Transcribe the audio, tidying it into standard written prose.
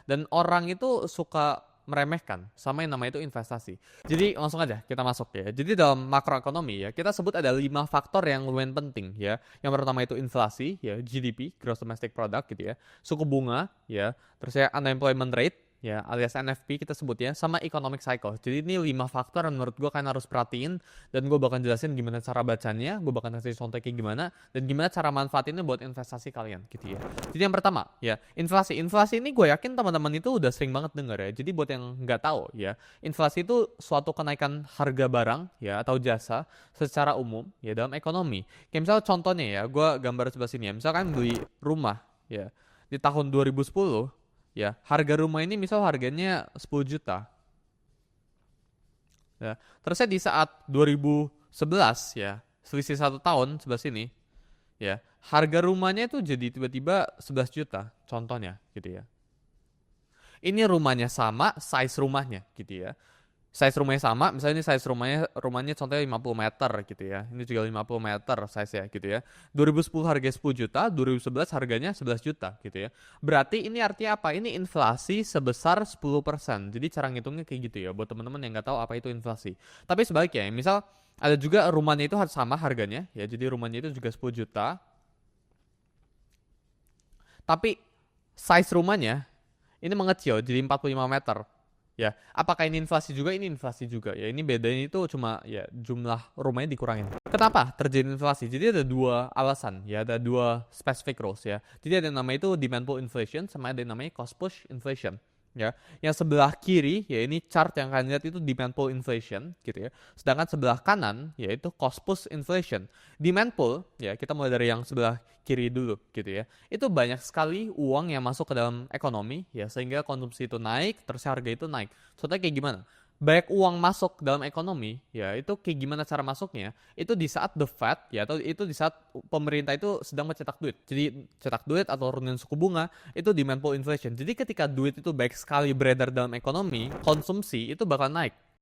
Dan orang itu suka meremehkan sama yang namanya itu investasi. Jadi langsung aja kita masuk ya. Jadi dalam makroekonomi ya, kita sebut ada 5 faktor yang lumayan penting ya. Yang pertama itu inflasi ya, GDP, Gross Domestic Product gitu ya. Suku bunga ya, terus ya unemployment rate ya, alias NFP kita sebutnya, sama economic cycle. Jadi ini 5 faktor yang menurut gue kalian harus perhatiin, dan gue bakal jelasin gimana cara bacanya, gue bakal kasih contoh kayak gimana, dan gimana cara manfaatinnya buat investasi kalian gitu ya. Jadi yang pertama ya, inflasi. Inflasi ini gue yakin teman-teman itu udah sering banget denger ya. Jadi buat yang nggak tahu ya, inflasi itu suatu kenaikan harga barang ya atau jasa secara umum ya dalam ekonomi. Kayak misalnya contohnya ya, gue gambar sebelah sini ya. Misalkan beli rumah ya di tahun 2010 ya, harga rumah ini misal harganya 10 juta. Ya. Terusnya di saat 2011 ya, selisih 1 tahun sebelah sini, ya, harga rumahnya itu jadi tiba-tiba 11 juta, contohnya gitu ya. Ini rumahnya sama, size rumahnya gitu ya. Size rumahnya sama, misalnya ini size rumahnya contohnya 50 meter gitu ya. Ini juga 50 meter size ya gitu ya. 2010 harganya 10 juta, 2011 harganya 11 juta gitu ya. Berarti ini artinya apa? Ini inflasi sebesar 10%. Jadi cara ngitungnya kayak gitu ya buat teman-teman yang nggak tahu apa itu inflasi. Tapi sebaliknya, misal ada juga rumahnya itu sama harganya ya. Jadi rumahnya itu juga 10 juta. Tapi size rumahnya ini mengecil jadi 45 meter. Ya, apakah ini inflasi juga? Ini inflasi juga. Ya, ini bedanya itu cuma ya jumlah rumahnya dikurangin. Kenapa terjadi inflasi? Jadi ada dua alasan, ya ada dua specific rules ya. Jadi ada yang namanya itu demand pull inflation, sama ada yang namanya cost push inflation. Ya, yang sebelah kiri ya ini chart yang kalian lihat itu demand pull inflation gitu ya. Sedangkan sebelah kanan yaitu cost push inflation. Demand pull ya kita mulai dari yang sebelah kiri dulu gitu ya. Itu banyak sekali uang yang masuk ke dalam ekonomi ya sehingga konsumsi itu naik, terus harga itu naik. Contohnya kayak gimana? Banyak uang masuk dalam ekonomi ya itu kayak gimana cara masuknya? Itu di saat the Fed ya atau itu di saat pemerintah itu sedang mencetak duit. Jadi cetak duit atau turunin suku bunga itu demand pull inflation. Jadi ketika duit itu baik sekali beredar dalam ekonomi, konsumsi itu bakal naik.